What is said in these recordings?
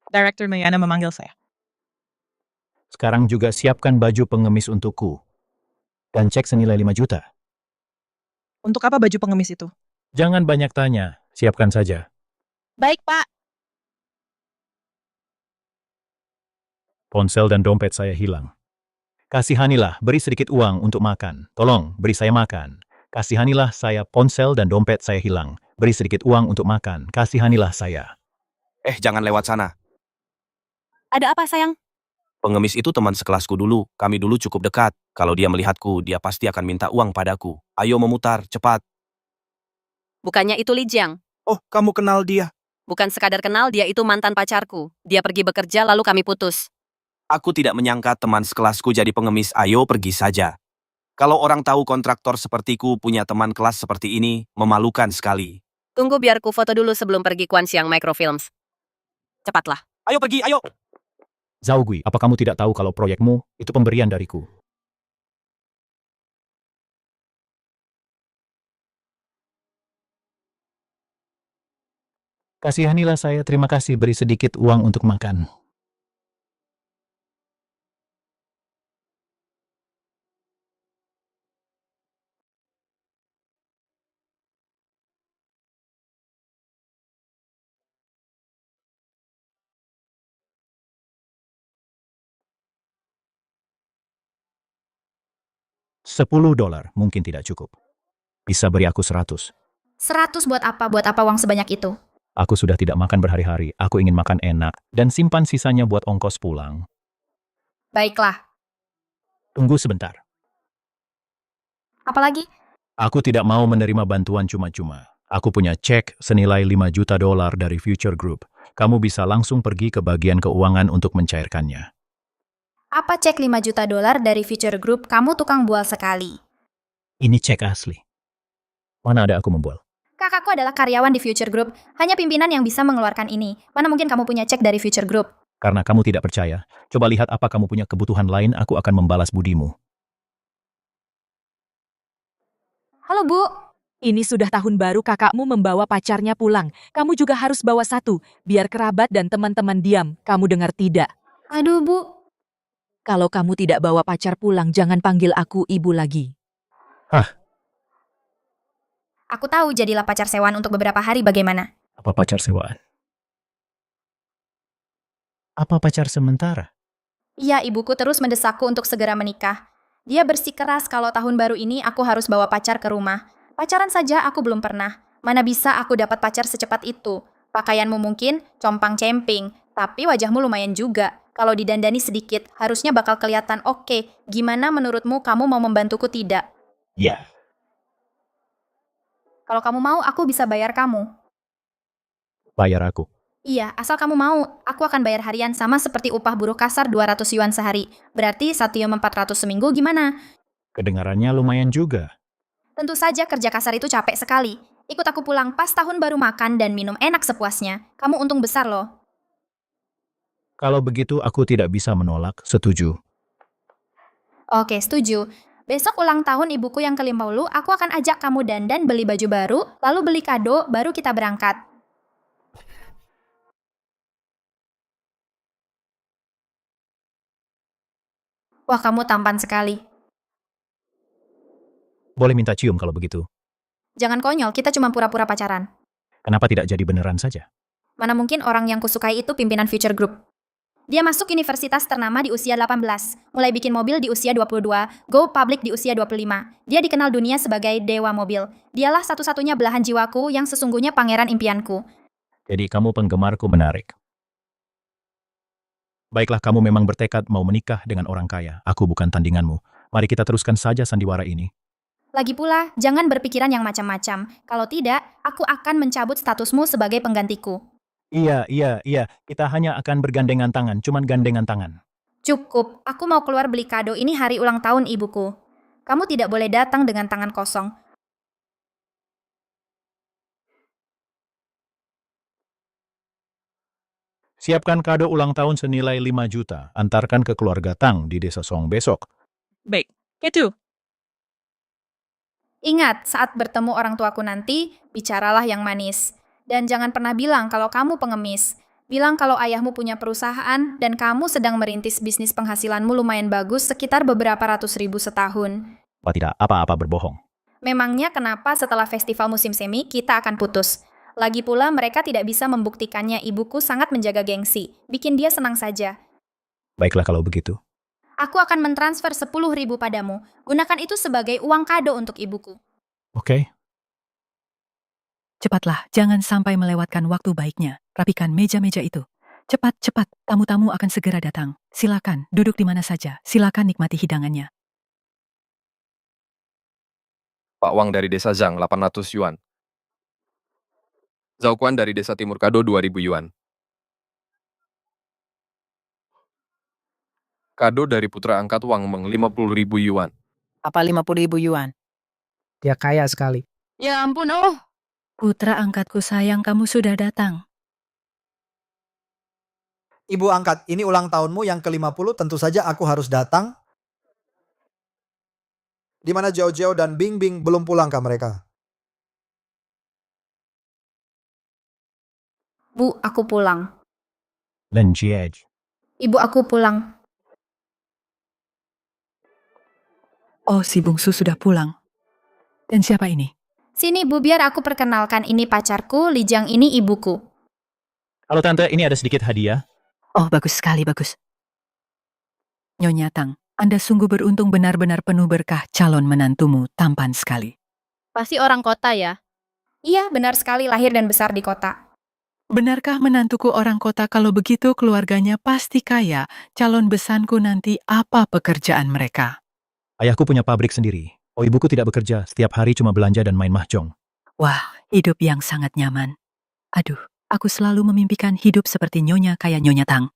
Director Mayana memanggil saya. Sekarang juga siapkan baju pengemis untukku. Dan cek senilai 5 juta. Untuk apa baju pengemis itu? Jangan banyak tanya, siapkan saja. Baik, Pak. Ponsel dan dompet saya hilang. Kasihanilah, beri sedikit uang untuk makan. Tolong, beri saya makan. Kasihanilah saya, ponsel dan dompet saya hilang. Beri sedikit uang untuk makan. Kasihanilah saya. Jangan lewat sana. Ada apa, sayang? Pengemis itu teman sekelasku dulu. Kami dulu cukup dekat. Kalau dia melihatku, dia pasti akan minta uang padaku. Ayo memutar, cepat. Bukannya itu Li Jiang. Oh, kamu kenal dia? Bukan sekadar kenal, dia itu mantan pacarku. Dia pergi bekerja lalu kami putus. Aku tidak menyangka teman sekelasku jadi pengemis. Ayo pergi saja. Kalau orang tahu kontraktor sepertiku punya teman kelas seperti ini, memalukan sekali. Tunggu biar ku foto dulu sebelum pergi Kuan Siang Microfilms. Cepatlah. Ayo pergi, ayo! Zhao Gui, apa kamu tidak tahu kalau proyekmu itu pemberian dariku? Kasihanilah saya, terima kasih, beri sedikit uang untuk makan. $10 mungkin tidak cukup. Bisa beri aku 100. 100 buat apa? Buat apa uang sebanyak itu? Aku sudah tidak makan berhari-hari, aku ingin makan enak, dan simpan sisanya buat ongkos pulang. Baiklah. Tunggu sebentar. Apalagi? Aku tidak mau menerima bantuan cuma-cuma. Aku punya cek senilai $5 juta dari Future Group. Kamu bisa langsung pergi ke bagian keuangan untuk mencairkannya. Apa cek $5 juta dari Future Group? Kamu tukang bual sekali. Ini cek asli. Mana ada aku membual? Kakakku adalah karyawan di Future Group. Hanya pimpinan yang bisa mengeluarkan ini. Mana mungkin kamu punya cek dari Future Group? Karena kamu tidak percaya, coba lihat apa kamu punya kebutuhan lain, aku akan membalas budimu. Halo, Bu. Ini sudah tahun baru kakakmu membawa pacarnya pulang. Kamu juga harus bawa satu, biar kerabat dan teman-teman diam. Kamu dengar tidak? Aduh, Bu. Kalau kamu tidak bawa pacar pulang, jangan panggil aku ibu lagi. Aku tahu jadilah pacar sewaan untuk beberapa hari bagaimana. Apa pacar sewaan? Apa pacar sementara? Iya, ibuku terus mendesakku untuk segera menikah. Dia bersikeras kalau tahun baru ini aku harus bawa pacar ke rumah. Pacaran saja aku belum pernah. Mana bisa aku dapat pacar secepat itu? Pakaianmu mungkin compang-camping, tapi wajahmu lumayan juga. Kalau didandani sedikit, harusnya bakal kelihatan oke. Gimana menurutmu, kamu mau membantuku tidak? Ya. Kalau kamu mau, aku bisa bayar kamu. Bayar aku. Iya, asal kamu mau, aku akan bayar harian sama seperti upah buruh kasar 200 yuan sehari. Berarti 1.400 seminggu gimana? Kedengarannya lumayan juga. Tentu saja kerja kasar itu capek sekali. Ikut aku pulang pas tahun baru, makan dan minum enak sepuasnya. Kamu untung besar loh. Kalau begitu aku tidak bisa menolak, setuju. Oke, setuju. Besok ulang tahun ibuku yang ke-50, aku akan ajak kamu dandan, beli baju baru, lalu beli kado, baru kita berangkat. Wah, kamu tampan sekali. Boleh minta cium kalau begitu. Jangan konyol, kita cuma pura-pura pacaran. Kenapa tidak jadi beneran saja? Mana mungkin orang yang kusukai itu pimpinan Future Group. Dia masuk universitas ternama di usia 18, mulai bikin mobil di usia 22, go public di usia 25. Dia dikenal dunia sebagai dewa mobil. Dialah satu-satunya belahan jiwaku yang sesungguhnya pangeran impianku. Jadi kamu penggemarku menarik. Baiklah, kamu memang bertekad mau menikah dengan orang kaya. Aku bukan tandinganmu. Mari kita teruskan saja sandiwara ini. Lagi pula, jangan berpikiran yang macam-macam. Kalau tidak, aku akan mencabut statusmu sebagai penggantiku. Iya. Kita hanya akan bergandengan tangan, cuman gandengan tangan. Cukup, aku mau keluar beli kado, ini hari ulang tahun ibuku. Kamu tidak boleh datang dengan tangan kosong. Siapkan kado ulang tahun senilai 5 juta. Antarkan ke keluarga Tang di desa Song besok. Baik, itu. Ingat, saat bertemu orang tuaku nanti, bicaralah yang manis. Dan jangan pernah bilang kalau kamu pengemis. Bilang kalau ayahmu punya perusahaan dan kamu sedang merintis bisnis penghasilanmu lumayan bagus sekitar beberapa ratus ribu setahun. Apa tidak apa-apa berbohong. Memangnya kenapa setelah festival musim semi kita akan putus? Lagi pula mereka tidak bisa membuktikannya ibuku sangat menjaga gengsi. Bikin dia senang saja. Baiklah kalau begitu. Aku akan mentransfer 10.000 padamu. Gunakan itu sebagai uang kado untuk ibuku. Oke? Cepatlah, jangan sampai melewatkan waktu baiknya. Rapikan meja-meja itu. Cepat, cepat, tamu-tamu akan segera datang. Silakan, duduk di mana saja. Silakan nikmati hidangannya. Pak Wang dari desa Zhang 800 yuan. Zhao Kuan dari desa Timur Kado 2000 yuan. Kado dari putra angkat Wang Meng 50.000 yuan. Apa 50.000 yuan? Dia kaya sekali. Ya ampun, oh. Putra angkatku sayang, kamu sudah datang. Ibu angkat, ini ulang tahunmu yang ke-50, tentu saja aku harus datang. Di mana Jiao Jiao dan Bing Bing belum pulang kah mereka? Bu, aku pulang. Len Jie. Ibu aku pulang. Oh, si bungsu sudah pulang. Dan siapa ini? Sini Bu, biar aku perkenalkan, ini pacarku, Li Jiang ini ibuku. Halo tante, ini ada sedikit hadiah. Oh, bagus sekali, bagus. Nyonya Tang, Anda sungguh beruntung, benar-benar penuh berkah. Calon menantumu tampan sekali. Pasti orang kota ya? Iya, benar sekali, lahir dan besar di kota. Benarkah menantuku orang kota? Kalau begitu keluarganya pasti kaya. Calon besanku nanti apa pekerjaan mereka? Ayahku punya pabrik sendiri. Oh, ibuku tidak bekerja, setiap hari cuma belanja dan main mahjong. Wah, hidup yang sangat nyaman. Aduh, aku selalu memimpikan hidup seperti Nyonya kayak Nyonya Tang.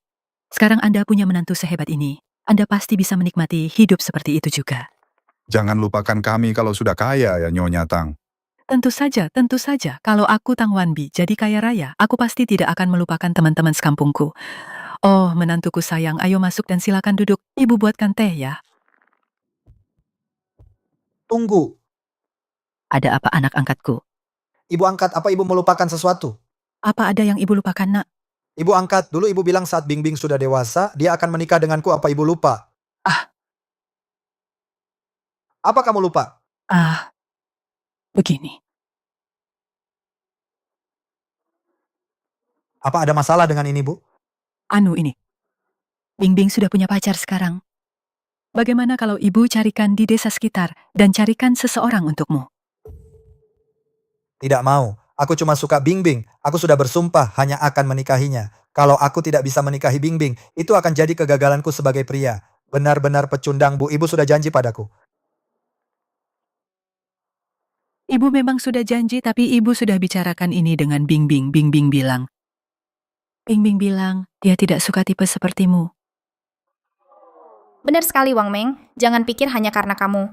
Sekarang Anda punya menantu sehebat ini. Anda pasti bisa menikmati hidup seperti itu juga. Jangan lupakan kami kalau sudah kaya ya Nyonya Tang. Tentu saja, tentu saja. Kalau aku Tang Wanbi jadi kaya raya, aku pasti tidak akan melupakan teman-teman sekampungku. Oh, menantuku sayang, ayo masuk dan silakan duduk. Ibu buatkan teh ya. Tunggu. Ada apa anak angkatku? Ibu angkat, apa ibu melupakan sesuatu? Apa ada yang ibu lupakan, nak? Ibu angkat, dulu ibu bilang saat Bing Bing sudah dewasa, dia akan menikah denganku, apa ibu lupa? Apa kamu lupa? Begini. Apa ada masalah dengan ini, Bu? Ini. Bing Bing sudah punya pacar sekarang. Bagaimana kalau ibu carikan di desa sekitar dan carikan seseorang untukmu? Tidak mau. Aku cuma suka Bing Bing. Aku sudah bersumpah hanya akan menikahinya. Kalau aku tidak bisa menikahi Bing Bing, itu akan jadi kegagalanku sebagai pria. Benar-benar pecundang, Bu. Ibu sudah janji padaku. Ibu memang sudah janji, tapi ibu sudah bicarakan ini dengan Bing Bing. Bing Bing bilang, dia tidak suka tipe sepertimu. Benar sekali, Wang Meng. Jangan pikir hanya karena kamu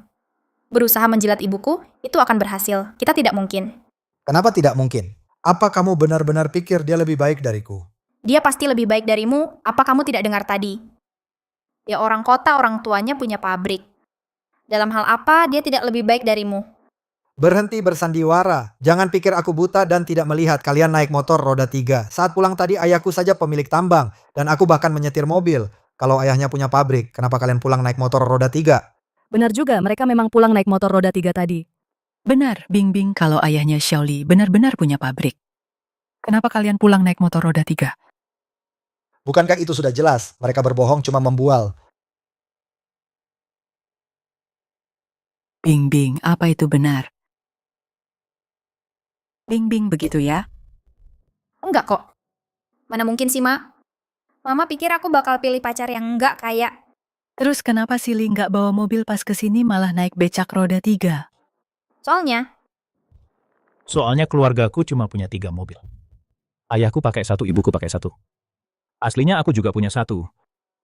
berusaha menjilat ibuku, itu akan berhasil. Kita tidak mungkin. Kenapa tidak mungkin? Apa kamu benar-benar pikir dia lebih baik dariku? Dia pasti lebih baik darimu. Apa kamu tidak dengar tadi? Dia orang kota, orang tuanya punya pabrik. Dalam hal apa dia tidak lebih baik darimu? Berhenti bersandiwara. Jangan pikir aku buta dan tidak melihat kalian naik motor roda 3. Saat pulang tadi ayahku saja pemilik tambang. Dan aku bahkan menyetir mobil. Kalau ayahnya punya pabrik, kenapa kalian pulang naik motor roda 3? Benar juga, mereka memang pulang naik motor roda 3 tadi. Benar, Bing Bing, kalau ayahnya Xiaoli benar-benar punya pabrik. Kenapa kalian pulang naik motor roda 3? Bukankah itu sudah jelas? Mereka berbohong cuma membual. Bing Bing, apa itu benar? Bing Bing begitu ya? Enggak kok. Mana mungkin sih, Ma? Mama pikir aku bakal pilih pacar yang enggak kaya. Terus kenapa si Li nggak bawa mobil pas kesini malah naik becak roda 3? Soalnya keluargaku cuma punya 3 mobil. Ayahku pakai 1, ibuku pakai 1. Aslinya aku juga punya 1.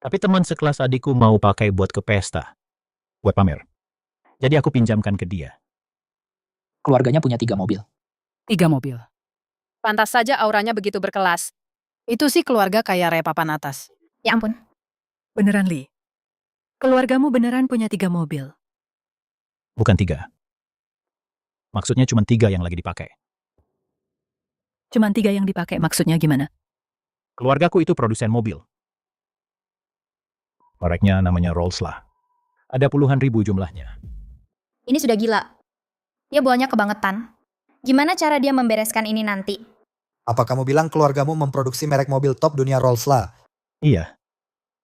Tapi teman sekelas adikku mau pakai buat ke pesta. Buat pamer. Jadi aku pinjamkan ke dia. Keluarganya punya 3 mobil. 3 mobil. Pantas saja auranya begitu berkelas. Itu sih keluarga kayak raya papan atas. Ya ampun. Beneran, Li? Keluargamu beneran punya 3 mobil? Bukan 3. Maksudnya cuma 3 yang lagi dipakai. Cuman 3 yang dipakai, maksudnya gimana? Keluargaku itu produsen mobil. Mereknya namanya Rolls-lah. Ada puluhan ribu jumlahnya. Ini sudah gila. Dia buahnya kebangetan. Gimana cara dia membereskan ini nanti? Apa kamu bilang keluargamu memproduksi merek mobil top dunia Rolls-lah? Iya.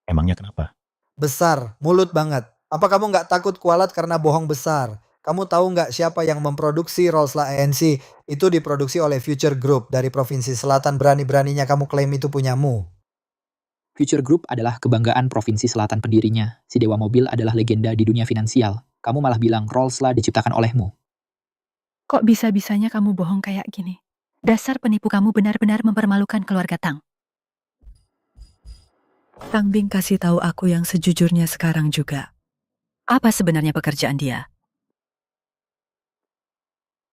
Emangnya kenapa? Besar, mulut banget. Apa kamu nggak takut kualat karena bohong besar? Kamu tahu nggak siapa yang memproduksi Rolls-lah ANC? Itu diproduksi oleh Future Group dari Provinsi Selatan. Berani-beraninya kamu klaim itu punyamu. Future Group adalah kebanggaan Provinsi Selatan pendirinya. Si Dewa Mobil adalah legenda di dunia finansial. Kamu malah bilang Rolls-lah diciptakan olehmu. Kok bisa-bisanya kamu bohong kayak gini? Dasar penipu kamu benar-benar mempermalukan keluarga Tang. Tang Bing kasih tahu aku yang sejujurnya sekarang juga. Apa sebenarnya pekerjaan dia?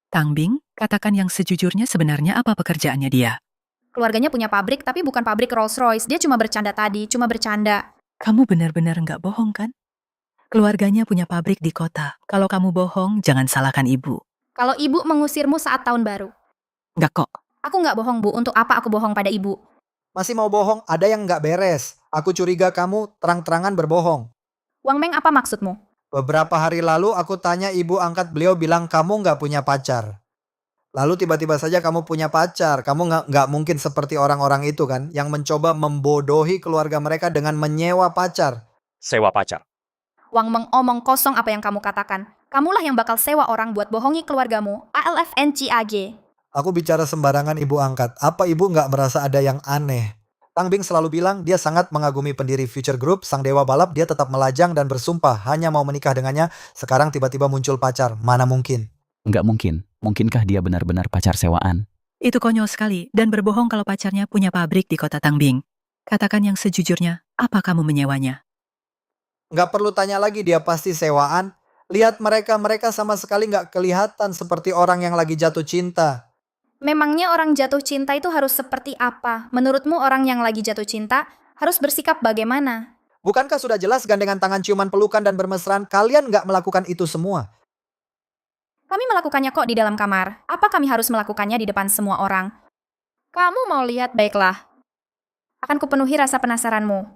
Tang Bing, katakan yang sejujurnya sebenarnya apa pekerjaannya dia? Keluarganya punya pabrik, tapi bukan pabrik Rolls-Royce. Dia cuma bercanda tadi, cuma bercanda. Kamu benar-benar nggak bohong kan? Keluarganya punya pabrik di kota. Kalau kamu bohong, jangan salahkan ibu. Kalau ibu mengusirmu saat tahun baru. Nggak kok. Aku nggak bohong, Bu. Untuk apa aku bohong pada ibu? Masih mau bohong? Ada yang nggak beres. Aku curiga kamu terang-terangan berbohong. Wang Meng, apa maksudmu? Beberapa hari lalu aku tanya ibu angkat beliau bilang kamu nggak punya pacar. Lalu tiba-tiba saja kamu punya pacar. Kamu nggak mungkin seperti orang-orang itu kan, yang mencoba membodohi keluarga mereka dengan menyewa pacar. Sewa pacar. Wang Meng, omong kosong apa yang kamu katakan. Kamulah yang bakal sewa orang buat bohongi keluargamu. ALFNCAG. Aku bicara sembarangan ibu angkat. Apa ibu nggak merasa ada yang aneh? Tang Bing selalu bilang dia sangat mengagumi pendiri Future Group, sang dewa balap. Dia tetap melajang dan bersumpah hanya mau menikah dengannya. Sekarang tiba-tiba muncul pacar. Mana mungkin? Nggak mungkin. Mungkinkah dia benar-benar pacar sewaan? Itu konyol sekali dan berbohong kalau pacarnya punya pabrik di kota Tang Bing. Katakan yang sejujurnya, apa kamu menyewanya? Nggak perlu tanya lagi, dia pasti sewaan. Lihat mereka sama sekali nggak kelihatan seperti orang yang lagi jatuh cinta. Memangnya orang jatuh cinta itu harus seperti apa? Menurutmu orang yang lagi jatuh cinta harus bersikap bagaimana? Bukankah sudah jelas gandengan tangan, ciuman, pelukan, dan bermesraan? Kalian nggak melakukan itu semua. Kami melakukannya kok di dalam kamar. Apa kami harus melakukannya di depan semua orang? Kamu mau lihat, baiklah. Akan kupenuhi rasa penasaranmu.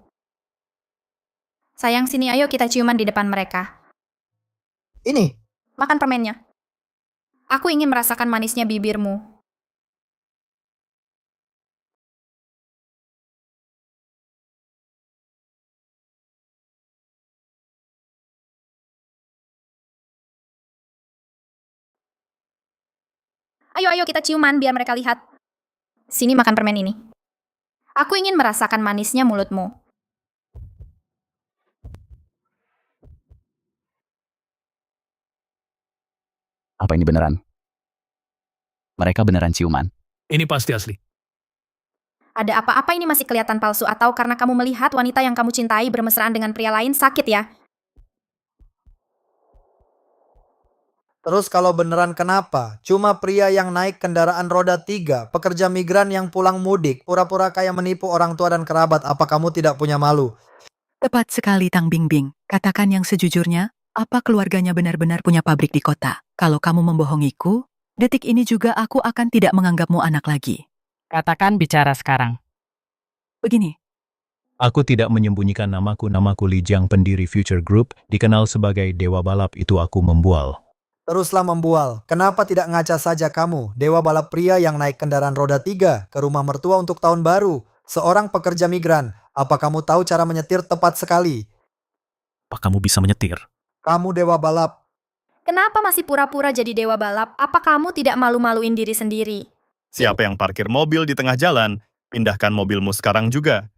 Sayang, sini ayo kita ciuman di depan mereka. Ini, Makan permennya. Aku ingin merasakan manisnya bibirmu. Ayo kita ciuman biar mereka lihat. Sini makan permen ini. Aku ingin merasakan manisnya mulutmu. Apa ini beneran? Mereka beneran ciuman? Ini pasti asli. Ada apa-apa ini masih kelihatan palsu atau karena kamu melihat wanita yang kamu cintai bermesraan dengan pria lain sakit ya? terus kalau beneran kenapa? Cuma pria yang naik kendaraan roda 3, pekerja migran yang pulang mudik, pura-pura kayak menipu orang tua dan kerabat. Apa kamu tidak punya malu? Tepat sekali Tang Bingbing. Katakan yang sejujurnya, apa keluarganya benar-benar punya pabrik di kota? Kalau kamu membohongiku, detik ini juga aku akan tidak menganggapmu anak lagi. Katakan bicara sekarang. Begini, Aku tidak menyembunyikan namaku Li Jiang, pendiri Future Group, dikenal sebagai Dewa Balap. Itu aku membual. Teruslah membual. Kenapa tidak ngaca saja kamu, dewa balap pria yang naik kendaraan roda 3 ke rumah mertua untuk tahun baru? Seorang pekerja migran. Apa kamu tahu cara menyetir tepat sekali? Apa kamu bisa menyetir? Kamu dewa balap. Kenapa masih pura-pura jadi dewa balap? Apa kamu tidak malu-maluin diri sendiri? Siapa yang parkir mobil di tengah jalan? Pindahkan mobilmu sekarang juga.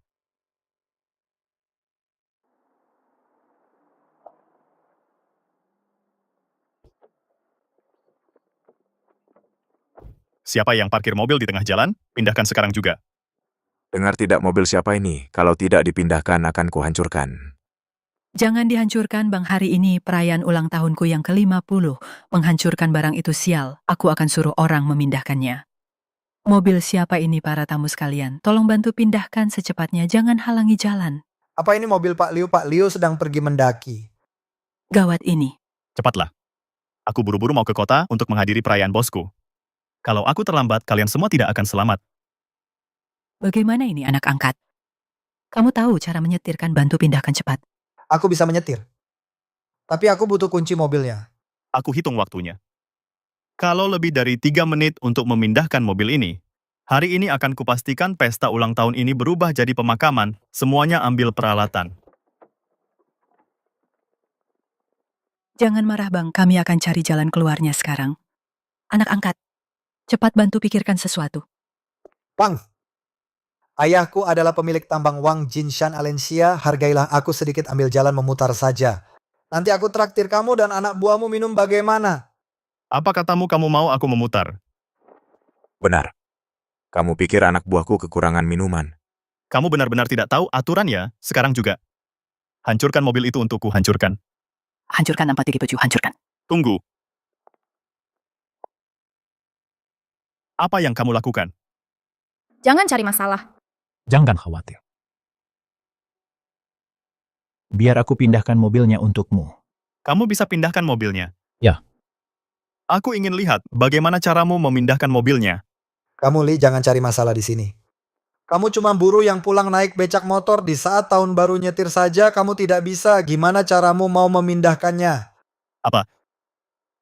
Siapa yang parkir mobil di tengah jalan? Pindahkan sekarang juga. Dengar tidak mobil siapa ini? Kalau tidak dipindahkan akan kuhancurkan. jangan dihancurkan Bang, hari ini perayaan ulang tahunku yang ke-50. Menghancurkan barang itu sial, aku akan suruh orang memindahkannya. Mobil siapa ini para tamu sekalian? Tolong bantu pindahkan secepatnya, jangan halangi jalan. Apa ini mobil Pak Liu? Pak Liu sedang pergi mendaki. Gawat ini. Cepatlah. Aku buru-buru mau ke kota untuk menghadiri perayaan bosku. Kalau aku terlambat, kalian semua tidak akan selamat. Bagaimana ini anak angkat? Kamu tahu cara menyetirkan, bantu pindahkan cepat. Aku bisa menyetir. Tapi aku butuh kunci mobilnya. Aku hitung waktunya. Kalau lebih dari 3 menit untuk memindahkan mobil ini, hari ini akan kupastikan pesta ulang tahun ini berubah jadi pemakaman, semuanya ambil peralatan. Jangan marah bang, kami akan cari jalan keluarnya sekarang. Anak angkat, cepat bantu pikirkan sesuatu. Wang, ayahku adalah pemilik tambang Wang Jinshan Alencia, hargailah aku sedikit, ambil jalan memutar saja. Nanti aku traktir kamu dan anak buahmu minum bagaimana? Apa katamu kamu mau aku memutar? Benar. Kamu pikir anak buahku kekurangan minuman? Kamu benar-benar tidak tahu aturan ya, sekarang juga. Hancurkan mobil itu untukku, hancurkan. Hancurkan 437, hancurkan. Tunggu. Apa yang kamu lakukan? Jangan cari masalah. Jangan khawatir. Biar aku pindahkan mobilnya untukmu. Kamu bisa pindahkan mobilnya? Ya. Aku ingin lihat bagaimana caramu memindahkan mobilnya. Kamu, Li, jangan cari masalah di sini. Kamu cuma buruh yang pulang naik becak motor di saat tahun baru nyetir saja kamu tidak bisa. Gimana caramu mau memindahkannya? Apa?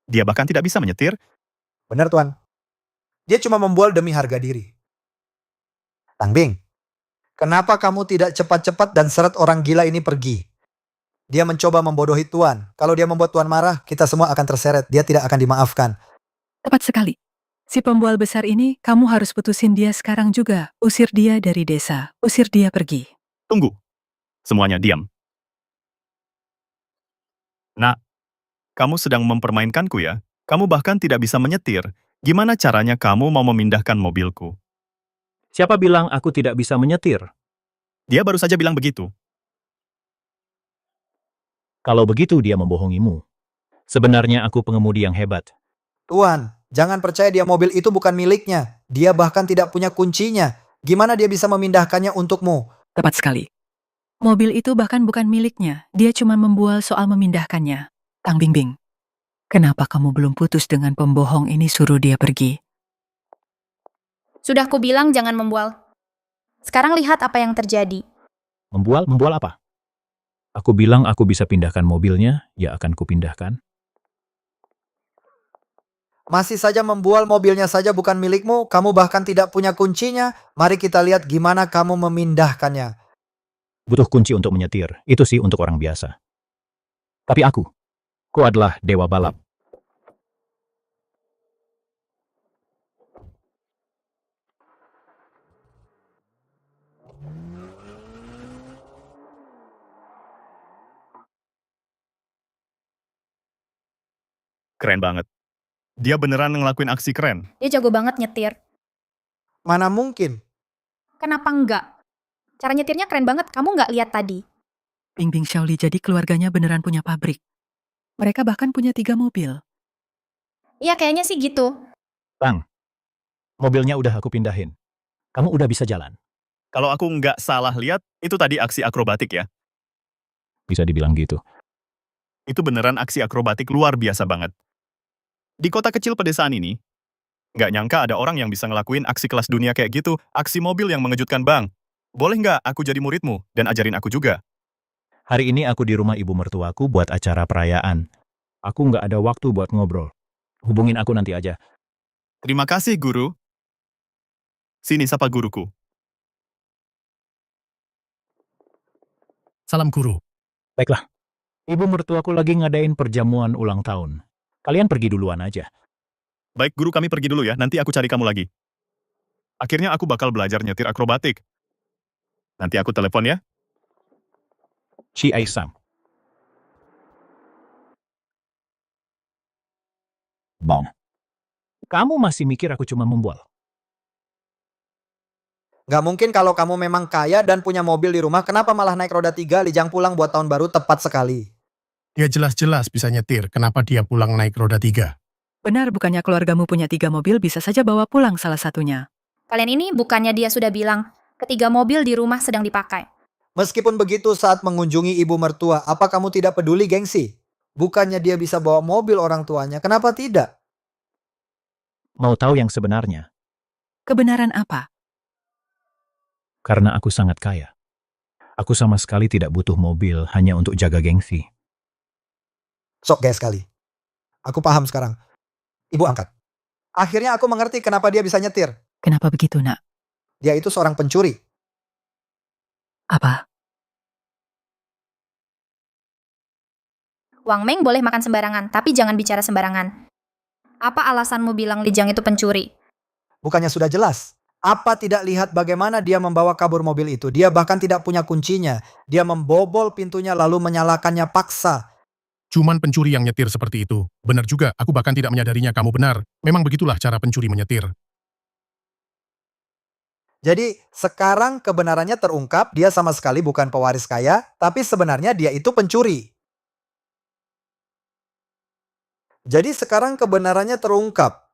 Dia bahkan tidak bisa menyetir? Benar, Tuan. Dia cuma membual demi harga diri. Tang Bing, kenapa kamu tidak cepat-cepat dan seret orang gila ini pergi? Dia mencoba membodohi Tuan. Kalau dia membuat Tuan marah, kita semua akan terseret. Dia tidak akan dimaafkan. Tepat sekali. Si pembual besar ini, kamu harus putusin dia sekarang juga. Usir dia dari desa. Usir dia pergi. Tunggu. Semuanya diam. Nak, kamu sedang mempermainkanku ya? Kamu bahkan tidak bisa menyetir. Gimana caranya kamu mau memindahkan mobilku? Siapa bilang aku tidak bisa menyetir? Dia baru saja bilang begitu. Kalau begitu dia membohongimu. Sebenarnya aku pengemudi yang hebat. Tuan, jangan percaya dia, mobil itu bukan miliknya. Dia bahkan tidak punya kuncinya. Gimana dia bisa memindahkannya untukmu? Tepat sekali. Mobil itu bahkan bukan miliknya. Dia cuma membual soal memindahkannya. Tang Bingbing, kenapa kamu belum putus dengan pembohong ini, suruh dia pergi? Sudah kubilang jangan membual. Sekarang lihat apa yang terjadi. Membual? Membual apa? Aku bilang aku bisa pindahkan mobilnya, ya akan kupindahkan. Masih saja membual, mobilnya saja bukan milikmu. Kamu bahkan tidak punya kuncinya. Mari kita lihat gimana kamu memindahkannya. Butuh kunci untuk menyetir. Itu sih untuk orang biasa. Tapi aku adalah dewa balap. Keren banget. Dia beneran ngelakuin aksi keren. Dia jago banget nyetir. Mana mungkin? Kenapa enggak? Cara nyetirnya keren banget, kamu nggak lihat tadi? Bingbing Xiaoli, jadi keluarganya beneran punya pabrik. Mereka bahkan punya 3 mobil. Iya, kayaknya sih gitu. Bang, mobilnya udah aku pindahin. Kamu udah bisa jalan. Kalau aku nggak salah lihat, itu tadi aksi akrobatik ya? Bisa dibilang gitu. Itu beneran aksi akrobatik luar biasa banget. Di kota kecil pedesaan ini, nggak nyangka ada orang yang bisa ngelakuin aksi kelas dunia kayak gitu, aksi mobil yang mengejutkan, Bang. Boleh nggak aku jadi muridmu dan ajarin aku juga? Hari ini aku di rumah ibu mertuaku buat acara perayaan. Aku nggak ada waktu buat ngobrol. Hubungin aku nanti aja. Terima kasih, Guru. Sini sapa guruku. Salam guru. Baiklah. Ibu mertuaku lagi ngadain perjamuan ulang tahun. Kalian pergi duluan aja. Baik, Guru, kami pergi dulu ya. Nanti aku cari kamu lagi. Akhirnya aku bakal belajar nyetir akrobatik. Nanti aku telepon ya. Ci Aisam. Bang. Kamu masih mikir aku cuma membual? Gak mungkin kalau kamu memang kaya dan punya mobil di rumah, kenapa malah naik roda 3 Lijang pulang buat tahun baru tepat sekali? Dia jelas-jelas bisa nyetir, kenapa dia pulang naik roda 3? Benar, bukannya keluargamu punya 3 mobil, bisa saja bawa pulang salah satunya. Kalian ini bukannya dia sudah bilang, ketiga mobil di rumah sedang dipakai. Meskipun begitu, saat mengunjungi ibu mertua, apa kamu tidak peduli, gengsi? Bukannya dia bisa bawa mobil orang tuanya, kenapa tidak? Mau tahu yang sebenarnya? Kebenaran apa? Karena aku sangat kaya. Aku sama sekali tidak butuh mobil hanya untuk jaga gengsi. Sok gaya sekali. Aku paham sekarang. Ibu angkat. Akhirnya aku mengerti kenapa dia bisa nyetir. Kenapa begitu, nak? Dia itu seorang pencuri. Apa? Wang Meng boleh makan sembarangan, tapi jangan bicara sembarangan. Apa alasanmu bilang Li Jiang itu pencuri? Bukannya sudah jelas? Apa tidak lihat bagaimana dia membawa kabur mobil itu? Dia bahkan tidak punya kuncinya. Dia membobol pintunya lalu menyalakannya paksa. Cuman pencuri yang nyetir seperti itu. Benar juga, aku bahkan tidak menyadarinya kamu benar. Memang begitulah cara pencuri menyetir. Jadi sekarang kebenarannya terungkap, dia sama sekali bukan pewaris kaya, tapi sebenarnya dia itu pencuri. Jadi sekarang kebenarannya terungkap.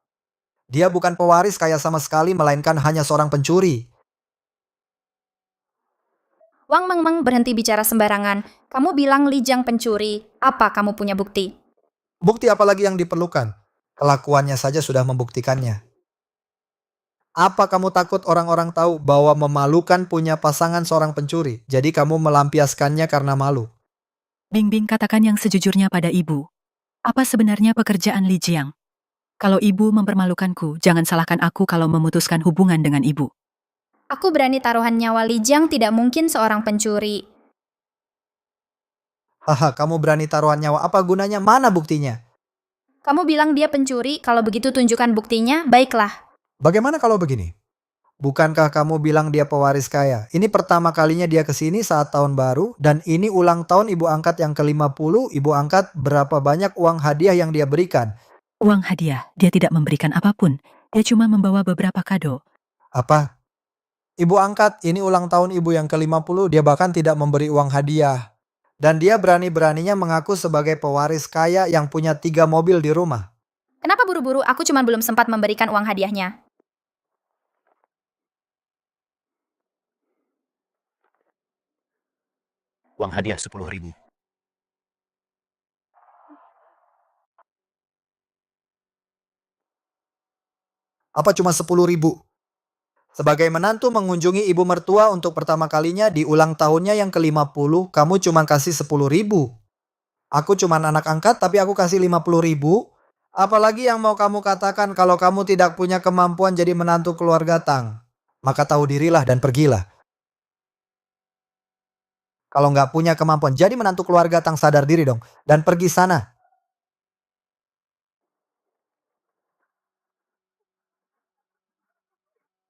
Dia bukan pewaris kaya sama sekali, melainkan hanya seorang pencuri. Wang Meng berhenti bicara sembarangan. Kamu bilang Li Jiang pencuri. Apa kamu punya bukti? Bukti apa lagi yang diperlukan? Kelakuannya saja sudah membuktikannya. Apa kamu takut orang-orang tahu bahwa memalukan punya pasangan seorang pencuri? Jadi kamu melampiaskannya karena malu. Bingbing katakan yang sejujurnya pada ibu. Apa sebenarnya pekerjaan Li Jiang? Kalau ibu mempermalukanku, jangan salahkan aku kalau memutuskan hubungan dengan ibu. Aku berani taruhan nyawa Li Jiang tidak mungkin seorang pencuri. Haha, kamu berani taruhan nyawa, apa gunanya? Mana buktinya? Kamu bilang dia pencuri, kalau begitu tunjukkan buktinya, baiklah. Bagaimana kalau begini? Bukankah kamu bilang dia pewaris kaya? Ini pertama kalinya dia kesini saat tahun baru, dan ini ulang tahun ibu angkat yang ke-50, ibu angkat berapa banyak uang hadiah yang dia berikan? Uang hadiah, dia tidak memberikan apapun. Dia cuma membawa beberapa kado. Apa? Ibu angkat, ini ulang tahun ibu yang ke-50, dia bahkan tidak memberi uang hadiah. Dan dia berani-beraninya mengaku sebagai pewaris kaya yang punya 3 mobil di rumah. Kenapa buru-buru? Aku cuma belum sempat memberikan uang hadiahnya. Uang hadiah 10.000. Apa cuma 10.000? Sebagai menantu mengunjungi ibu mertua untuk pertama kalinya di ulang tahunnya yang ke-50, kamu cuma kasih 10.000. Aku cuma anak angkat tapi aku kasih 50.000. Apalagi yang mau kamu katakan kalau kamu tidak punya kemampuan jadi menantu keluarga Tang? Maka tahu dirilah dan pergilah. Kalau nggak punya kemampuan jadi menantu keluarga Tang, sadar diri dong. Dan pergi sana.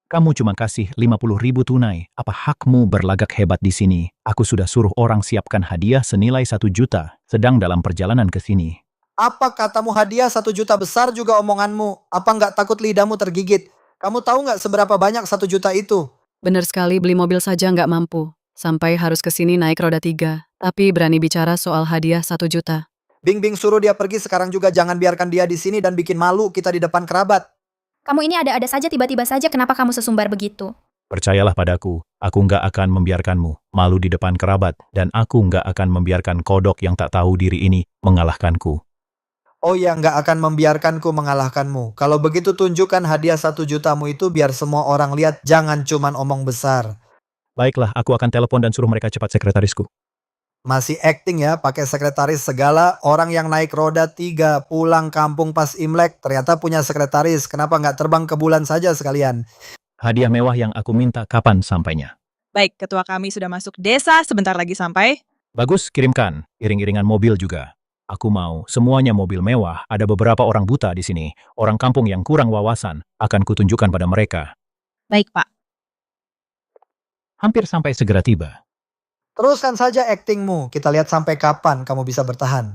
Kamu cuma kasih 50.000 tunai. Apa hakmu berlagak hebat di sini? Aku sudah suruh orang siapkan hadiah senilai 1 juta, sedang dalam perjalanan ke sini. Apa katamu hadiah 1 juta besar juga omonganmu? Apa nggak takut lidahmu tergigit? Kamu tahu nggak seberapa banyak 1 juta itu? Benar sekali, beli mobil saja nggak mampu. Sampai harus ke sini naik roda 3. Tapi berani bicara soal hadiah 1 juta. Bingbing suruh dia pergi sekarang juga, jangan biarkan dia di sini dan bikin malu kita di depan kerabat. Kamu ini ada-ada saja, tiba-tiba saja, kenapa kamu sesumbar begitu? Percayalah padaku, aku nggak akan membiarkanmu malu di depan kerabat, dan aku nggak akan membiarkan kodok yang tak tahu diri ini mengalahkanku. Oh ya, nggak akan membiarkanku mengalahkanmu. Kalau begitu tunjukkan hadiah 1 jutamu itu biar semua orang lihat, jangan cuman omong besar. Baiklah, aku akan telepon dan suruh mereka cepat sekretarisku. Masih acting ya, pakai sekretaris segala. Orang yang naik roda 3 pulang kampung pas Imlek ternyata punya sekretaris. Kenapa nggak terbang ke bulan saja sekalian? Hadiah mewah yang aku minta kapan sampainya? Baik, ketua kami sudah masuk desa, sebentar lagi sampai. Bagus, kirimkan. Iring-iringan mobil juga. Aku mau semuanya mobil mewah. Ada beberapa orang buta di sini. Orang kampung yang kurang wawasan. Akan kutunjukkan pada mereka. Baik, Pak. Hampir sampai segera tiba. Teruskan saja actingmu. Kita lihat sampai kapan kamu bisa bertahan.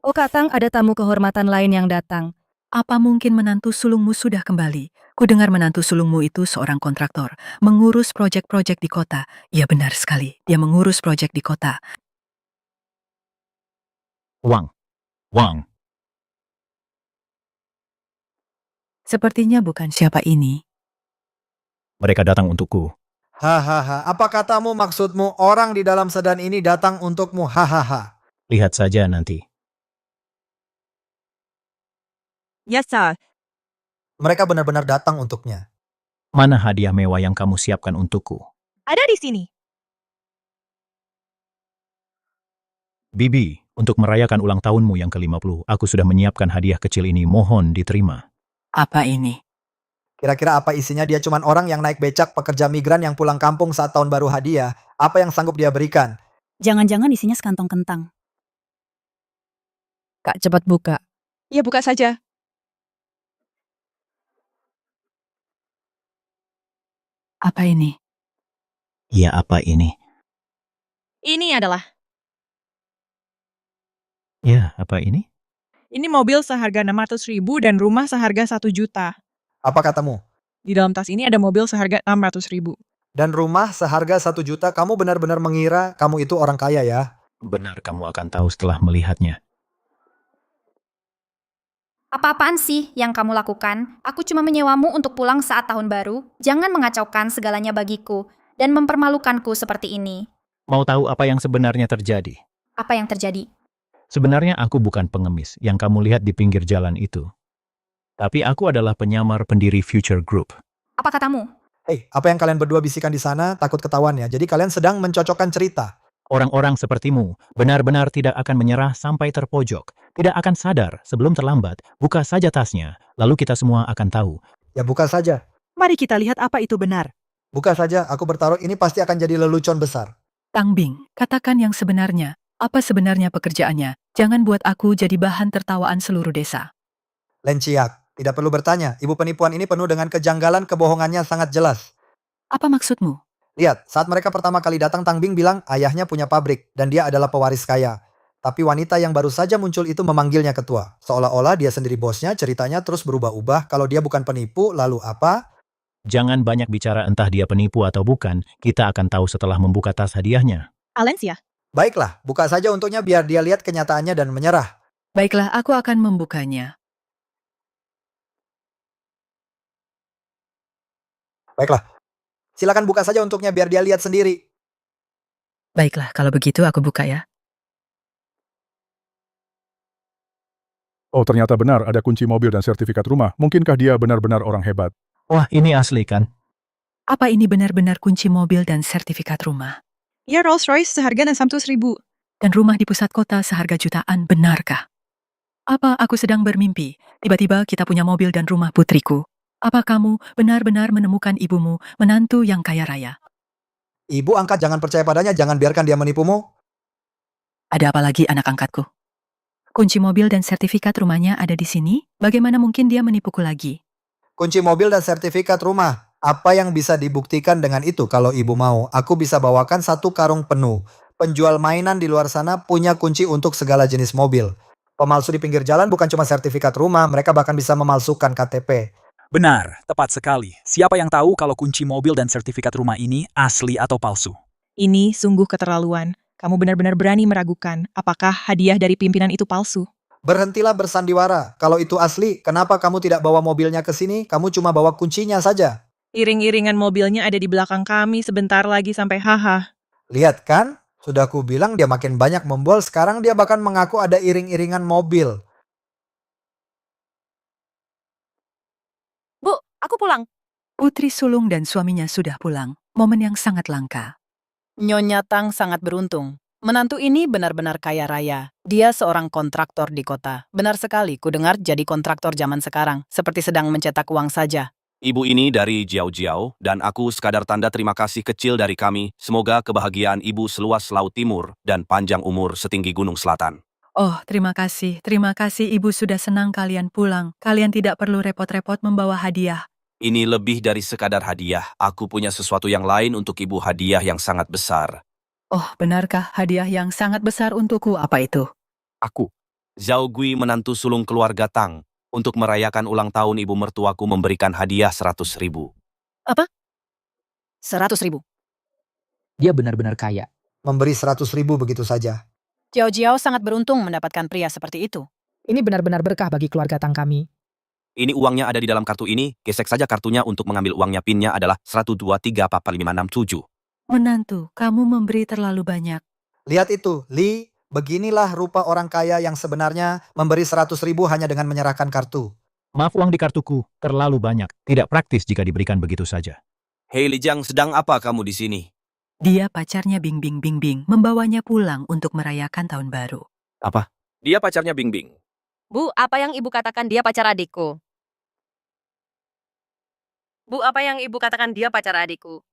Oh Katang, ada tamu kehormatan lain yang datang. Apa mungkin menantu sulungmu sudah kembali? Kudengar menantu sulungmu itu seorang kontraktor, mengurus proyek-proyek di kota. Ya benar sekali, dia mengurus proyek di kota. Wang. Sepertinya bukan siapa ini. Mereka datang untukku. Hahaha, apa katamu maksudmu orang di dalam sedan ini datang untukmu? Hahaha. Lihat saja nanti. Ya, sir. Mereka benar-benar datang untuknya. Mana hadiah mewah yang kamu siapkan untukku? Ada di sini. Bibi, untuk merayakan ulang tahunmu yang ke-50, aku sudah menyiapkan hadiah kecil ini, mohon diterima. Apa ini? Kira-kira apa isinya? Dia cuman orang yang naik becak, pekerja migran yang pulang kampung saat tahun baru hadiah. Apa yang sanggup dia berikan? Jangan-jangan isinya sekantong kentang. Kak, cepat buka. Ya, buka saja. Apa ini? Ya, apa ini? Ini adalah. Ya, apa ini? Ini mobil seharga 600.000 dan rumah seharga 1 juta. Apa katamu? Di dalam tas ini ada mobil seharga 600.000. Dan rumah seharga 1 juta, kamu benar-benar mengira kamu itu orang kaya ya? Benar, kamu akan tahu setelah melihatnya. Apa-apaan sih yang kamu lakukan? Aku cuma menyewamu untuk pulang saat tahun baru. Jangan mengacaukan segalanya bagiku dan mempermalukanku seperti ini. Mau tahu apa yang sebenarnya terjadi? Apa yang terjadi? Sebenarnya aku bukan pengemis yang kamu lihat di pinggir jalan itu. Tapi aku adalah penyamar pendiri Future Group. Apa katamu? Hei, apa yang kalian berdua bisikan di sana takut ketahuan ya? Jadi kalian sedang mencocokkan cerita. Orang-orang sepertimu benar-benar tidak akan menyerah sampai terpojok. Tidak akan sadar sebelum terlambat. Buka saja tasnya, lalu kita semua akan tahu. Ya buka saja. Mari kita lihat apa itu benar. Buka saja, aku bertaruh ini pasti akan jadi lelucon besar. Tang Bing, katakan yang sebenarnya. Apa sebenarnya pekerjaannya? Jangan buat aku jadi bahan tertawaan seluruh desa. Lenciak, tidak perlu bertanya. Ibu penipuan ini penuh dengan kejanggalan, kebohongannya sangat jelas. Apa maksudmu? Lihat, saat mereka pertama kali datang, Tang Bing bilang ayahnya punya pabrik dan dia adalah pewaris kaya. Tapi wanita yang baru saja muncul itu memanggilnya ketua. Seolah-olah dia sendiri bosnya, ceritanya terus berubah-ubah. Kalau dia bukan penipu, lalu apa? Jangan banyak bicara entah dia penipu atau bukan. Kita akan tahu setelah membuka tas hadiahnya. Alencia. Baiklah, buka saja untuknya biar dia lihat kenyataannya dan menyerah. Baiklah, aku akan membukanya. Baiklah, silakan buka saja untuknya biar dia lihat sendiri. Baiklah, kalau begitu aku buka ya. Oh, ternyata benar ada kunci mobil dan sertifikat rumah. Mungkinkah dia benar-benar orang hebat? Wah, ini asli kan? Apa ini benar-benar kunci mobil dan sertifikat rumah? Ya, Rolls Royce seharga 600.000. Dan rumah di pusat kota seharga jutaan, benarkah? Apa aku sedang bermimpi? Tiba-tiba kita punya mobil dan rumah putriku. Apa kamu benar-benar menemukan ibumu, menantu yang kaya raya? Ibu angkat, jangan percaya padanya, jangan biarkan dia menipumu. Ada apa lagi anak angkatku? Kunci mobil dan sertifikat rumahnya ada di sini? Bagaimana mungkin dia menipuku lagi? Kunci mobil dan sertifikat rumah. Apa yang bisa dibuktikan dengan itu kalau ibu mau? Aku bisa bawakan 1 karung penuh. Penjual mainan di luar sana punya kunci untuk segala jenis mobil. Pemalsu di pinggir jalan bukan cuma sertifikat rumah, mereka bahkan bisa memalsukan KTP. Benar, tepat sekali. Siapa yang tahu kalau kunci mobil dan sertifikat rumah ini asli atau palsu? Ini sungguh keterlaluan. Kamu benar-benar berani meragukan apakah hadiah dari pimpinan itu palsu. Berhentilah bersandiwara. Kalau itu asli, kenapa kamu tidak bawa mobilnya ke sini? Kamu cuma bawa kuncinya saja. Iring-iringan mobilnya ada di belakang kami, sebentar lagi sampai haha. Lihat kan? Sudah aku bilang dia makin banyak membol, sekarang dia bahkan mengaku ada iring-iringan mobil. Bu, aku pulang. Putri sulung dan suaminya sudah pulang. Momen yang sangat langka. Nyonya Tang sangat beruntung. Menantu ini benar-benar kaya raya. Dia seorang kontraktor di kota. Benar sekali, ku dengar jadi kontraktor zaman sekarang. Seperti sedang mencetak uang saja. Ibu ini dari Jiao-Jiao, dan aku sekadar tanda terima kasih kecil dari kami. Semoga kebahagiaan ibu seluas Laut Timur dan panjang umur setinggi Gunung Selatan. Oh, terima kasih. Terima kasih ibu sudah senang kalian pulang. Kalian tidak perlu repot-repot membawa hadiah. Ini lebih dari sekadar hadiah. Aku punya sesuatu yang lain untuk ibu, hadiah yang sangat besar. Oh, benarkah hadiah yang sangat besar untukku? Apa itu? Aku, Zhao Gui, menantu sulung keluarga Tang. Untuk merayakan ulang tahun ibu mertuaku memberikan hadiah 100.000. Apa? 100.000? Dia benar-benar kaya. Memberi 100.000 begitu saja. Jiao-Jiao sangat beruntung mendapatkan pria seperti itu. Ini benar-benar berkah bagi keluarga Tang kami. Ini uangnya ada di dalam kartu ini, gesek saja kartunya untuk mengambil uangnya. PIN-nya adalah 1234567. Menantu, kamu memberi terlalu banyak. Lihat itu, Lee. Beginilah rupa orang kaya yang sebenarnya memberi 100.000 hanya dengan menyerahkan kartu. Maaf, uang di kartuku terlalu banyak. Tidak praktis jika diberikan begitu saja. Hei Lijang, sedang apa kamu di sini? Dia pacarnya Bing Bing Bing Bing, membawanya pulang untuk merayakan tahun baru. Apa? Dia pacarnya Bing Bing. Bu, apa yang ibu katakan dia pacar adikku? Bu, apa yang ibu katakan dia pacar adikku?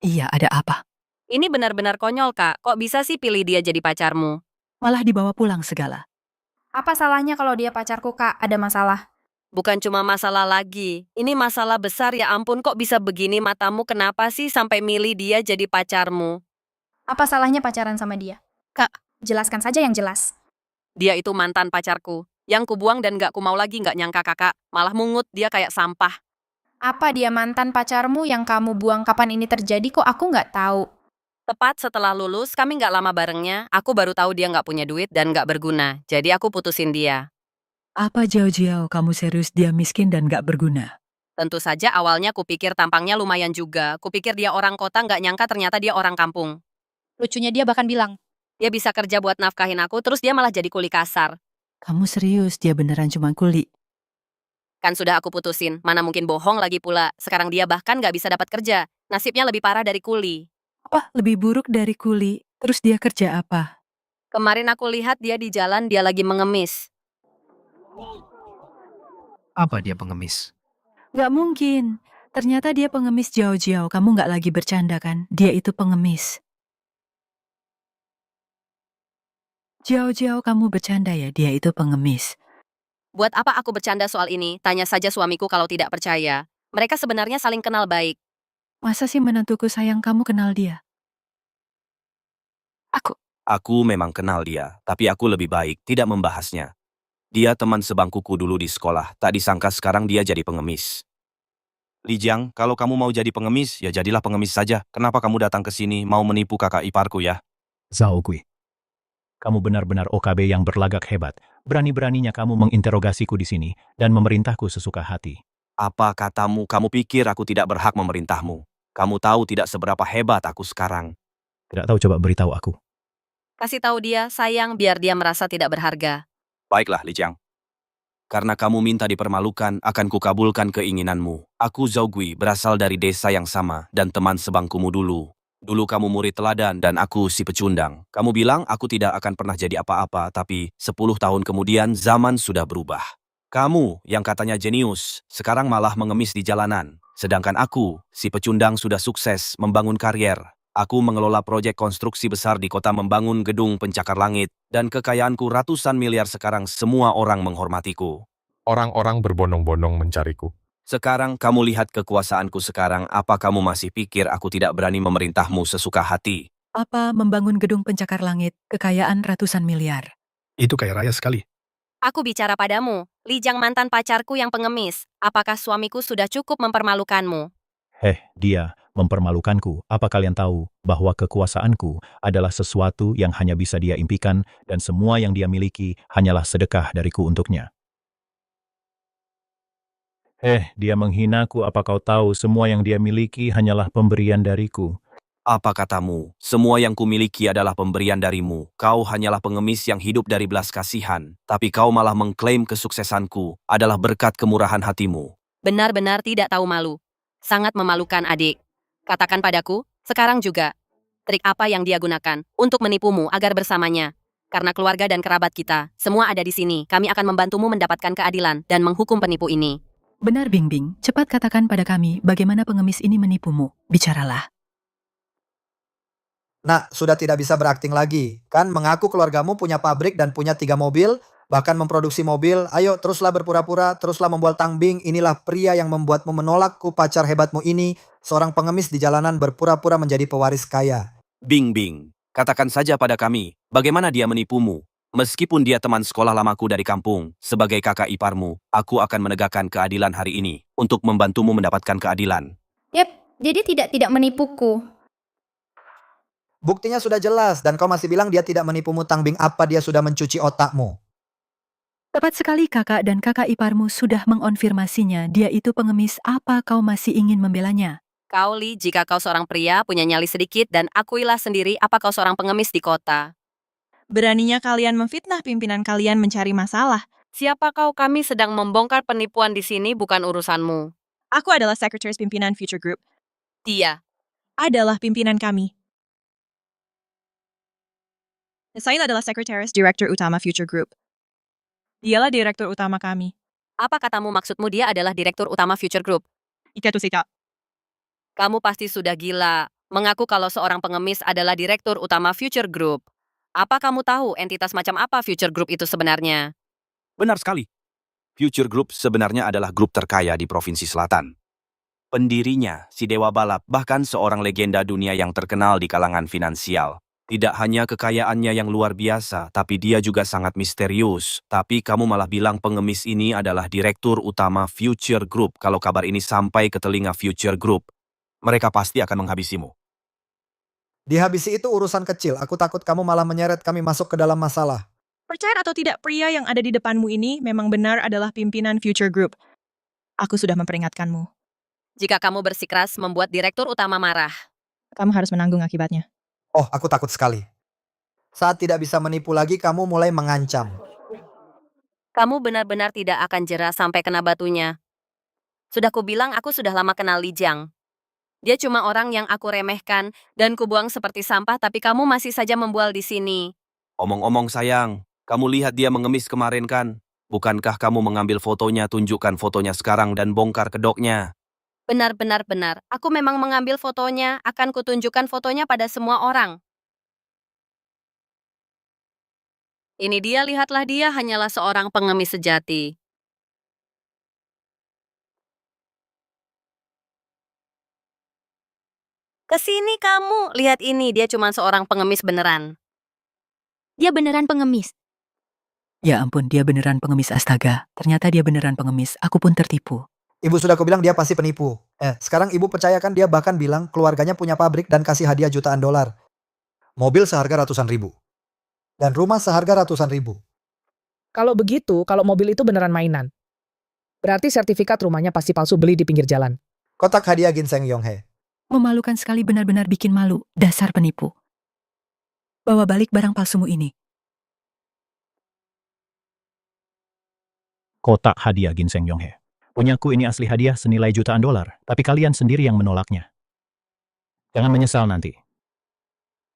Iya, ada apa? Ini benar-benar konyol, Kak. Kok bisa sih pilih dia jadi pacarmu? Malah dibawa pulang segala. Apa salahnya kalau dia pacarku, Kak? Ada masalah? Bukan cuma masalah lagi. Ini masalah besar, ya ampun, kok bisa begini matamu? Kenapa sih sampai milih dia jadi pacarmu? Apa salahnya pacaran sama dia? Kak, jelaskan saja yang jelas. Dia itu mantan pacarku. Yang kubuang dan gak kumau lagi, gak nyangka kakak. Malah mungut, dia kayak sampah. Apa dia mantan pacarmu yang kamu buang kapan ini terjadi? Kok aku nggak tahu? Tepat setelah lulus, kami nggak lama barengnya, aku baru tahu dia nggak punya duit dan nggak berguna. Jadi aku putusin dia. Apa jauh-jauh kamu serius dia miskin dan gak berguna? Tentu saja awalnya kupikir tampangnya lumayan juga. Kupikir dia orang kota, nggak nyangka ternyata dia orang kampung. Lucunya dia bahkan bilang, Dia bisa kerja buat nafkahin aku, terus dia malah jadi kuli kasar. Kamu serius dia beneran cuma kuli? Kan sudah aku putusin, mana mungkin bohong lagi pula. Sekarang dia bahkan nggak bisa dapat kerja. Nasibnya lebih parah dari kuli. Apa? Lebih buruk dari kuli? Terus dia kerja apa? Kemarin aku lihat dia di jalan, dia lagi mengemis. Apa dia pengemis? Gak mungkin. Ternyata dia pengemis jauh-jauh. Kamu gak lagi bercanda kan? Dia itu pengemis. Jauh-jauh kamu bercanda ya, dia itu pengemis. Buat apa aku bercanda soal ini? Tanya saja suamiku kalau tidak percaya. Mereka sebenarnya saling kenal baik. Masa sih menantuku sayang kamu kenal dia? Aku memang kenal dia, tapi aku lebih baik tidak membahasnya. Dia teman sebangkuku dulu di sekolah, tak disangka sekarang dia jadi pengemis. Lijang, kalau kamu mau jadi pengemis, ya jadilah pengemis saja. Kenapa kamu datang ke sini mau menipu kakak iparku ya? Zhao Gui. Kamu benar-benar OKB yang berlagak hebat. Berani-beraninya kamu menginterogasiku di sini dan memerintahku sesuka hati. Apa katamu, kamu pikir aku tidak berhak memerintahmu? Kamu tahu tidak seberapa hebat aku sekarang. Tidak tahu, coba beritahu aku. Kasih tahu dia, sayang, biar dia merasa tidak berharga. Baiklah, Lijang. Karena kamu minta dipermalukan, akan kukabulkan keinginanmu. Aku Zhao Gui, berasal dari desa yang sama dan teman sebangkumu dulu. Dulu kamu murid teladan dan aku si pecundang. Kamu bilang aku tidak akan pernah jadi apa-apa, tapi 10 tahun kemudian zaman sudah berubah. Kamu yang katanya jenius, sekarang malah mengemis di jalanan. Sedangkan aku, si pecundang sudah sukses membangun karier. Aku mengelola proyek konstruksi besar di kota, membangun gedung pencakar langit, dan kekayaanku ratusan miliar. Sekarang semua orang menghormatiku. Orang-orang berbondong-bondong mencariku. Sekarang kamu lihat kekuasaanku sekarang, apa kamu masih pikir aku tidak berani memerintahmu sesuka hati? Apa membangun gedung pencakar langit, kekayaan ratusan miliar? Itu kaya raya sekali. Aku bicara padamu, Lijang mantan pacarku yang pengemis. Apakah suamiku sudah cukup mempermalukanmu? Dia mempermalukanku. Apa kalian tahu bahwa kekuasaanku adalah sesuatu yang hanya bisa dia impikan dan semua yang dia miliki hanyalah sedekah dariku untuknya. Dia menghinaku. Apa kau tahu semua yang dia miliki hanyalah pemberian dariku? Apa katamu? Semua yang kumiliki adalah pemberian darimu. Kau hanyalah pengemis yang hidup dari belas kasihan, tapi kau malah mengklaim kesuksesanku adalah berkat kemurahan hatimu. Benar-benar tidak tahu malu. Sangat memalukan, adik. Katakan padaku, sekarang juga. Trik apa yang dia gunakan untuk menipumu agar bersamanya? Karena keluarga dan kerabat kita, semua ada di sini. Kami akan membantumu mendapatkan keadilan dan menghukum penipu ini. Benar, Bing Bing. Cepat katakan pada kami bagaimana pengemis ini menipumu. Bicaralah. Nak, sudah tidak bisa berakting lagi. Kan mengaku keluargamu punya pabrik dan punya 3 mobil, bahkan memproduksi mobil. Ayo, teruslah berpura-pura, teruslah membual tangbing. Inilah pria yang membuatmu menolakku, pacar hebatmu ini. Seorang pengemis di jalanan berpura-pura menjadi pewaris kaya. Bing Bing, katakan saja pada kami, bagaimana dia menipumu? Meskipun dia teman sekolah lamaku dari kampung, sebagai kakak iparmu, aku akan menegakkan keadilan hari ini untuk membantumu mendapatkan keadilan. Yep, jadi tidak menipuku. Buktinya sudah jelas dan kau masih bilang dia tidak menipumu, Tangbing. Apa dia sudah mencuci otakmu? Tepat sekali kakak dan kakak iparmu sudah mengonfirmasinya. Dia itu pengemis. Apa kau masih ingin membelanya? Kau Li, jika kau seorang pria, punya nyali sedikit, dan akuilah sendiri apa kau seorang pengemis di kota. Beraninya kalian memfitnah pimpinan kalian mencari masalah. Siapa kau? Kami sedang membongkar penipuan di sini, bukan urusanmu. Aku adalah sekretaris pimpinan Future Group. Dia Adalah pimpinan kami. Saya adalah sekretaris direktur utama Future Group. Dialah direktur utama kami. Apa katamu? Maksudmu dia adalah direktur utama Future Group? Itu sih, Kamu pasti sudah gila. Mengaku kalau seorang pengemis adalah direktur utama Future Group. Apa kamu tahu entitas macam apa Future Group itu sebenarnya? Benar sekali. Future Group sebenarnya adalah grup terkaya di Provinsi Selatan. Pendirinya, si Dewa Balap, bahkan seorang legenda dunia yang terkenal di kalangan finansial. Tidak hanya kekayaannya yang luar biasa, tapi dia juga sangat misterius. Tapi kamu malah bilang pengemis ini adalah direktur utama Future Group. Kalau kabar ini sampai ke telinga Future Group, mereka pasti akan menghabisimu. Dihabisi itu urusan kecil. Aku takut kamu malah menyeret kami masuk ke dalam masalah. percaya atau tidak, pria yang ada di depanmu ini memang benar adalah pimpinan Future Group. Aku sudah memperingatkanmu. Jika kamu bersikeras membuat direktur utama marah, Kamu harus menanggung akibatnya. Oh, aku takut sekali. Saat tidak bisa menipu lagi, kamu mulai mengancam. kamu benar-benar tidak akan jerah sampai kena batunya. Sudah kubilang aku sudah lama kenal Li Jiang. Dia cuma orang yang aku remehkan dan kubuang seperti sampah, tapi kamu masih saja membual di sini. Omong-omong sayang, kamu lihat dia mengemis kemarin kan? Bukankah kamu mengambil fotonya? Tunjukkan fotonya sekarang dan bongkar kedoknya. Benar. Aku memang mengambil fotonya, akan kutunjukkan fotonya pada semua orang. Ini dia, lihatlah, dia hanyalah seorang pengemis sejati. Kesini kamu, lihat ini, dia cuma seorang pengemis beneran. Dia beneran pengemis. Ya ampun, dia beneran pengemis, astaga. Ternyata dia beneran pengemis. Aku pun tertipu. Ibu sudah kubilang dia pasti penipu. Sekarang ibu percayakan, dia bahkan bilang keluarganya punya pabrik dan kasih hadiah jutaan dolar. Mobil seharga ratusan ribu. Dan rumah seharga ratusan ribu. Kalau begitu, kalau mobil itu beneran mainan. Berarti sertifikat rumahnya pasti palsu, beli di pinggir jalan. Kotak hadiah ginseng Yonghe. Memalukan sekali, benar-benar bikin malu. Dasar penipu. Bawa balik barang palsumu ini. Kotak hadiah ginseng Yonghe. Punyaku ini asli hadiah senilai jutaan dolar, tapi kalian sendiri yang menolaknya. Jangan menyesal nanti.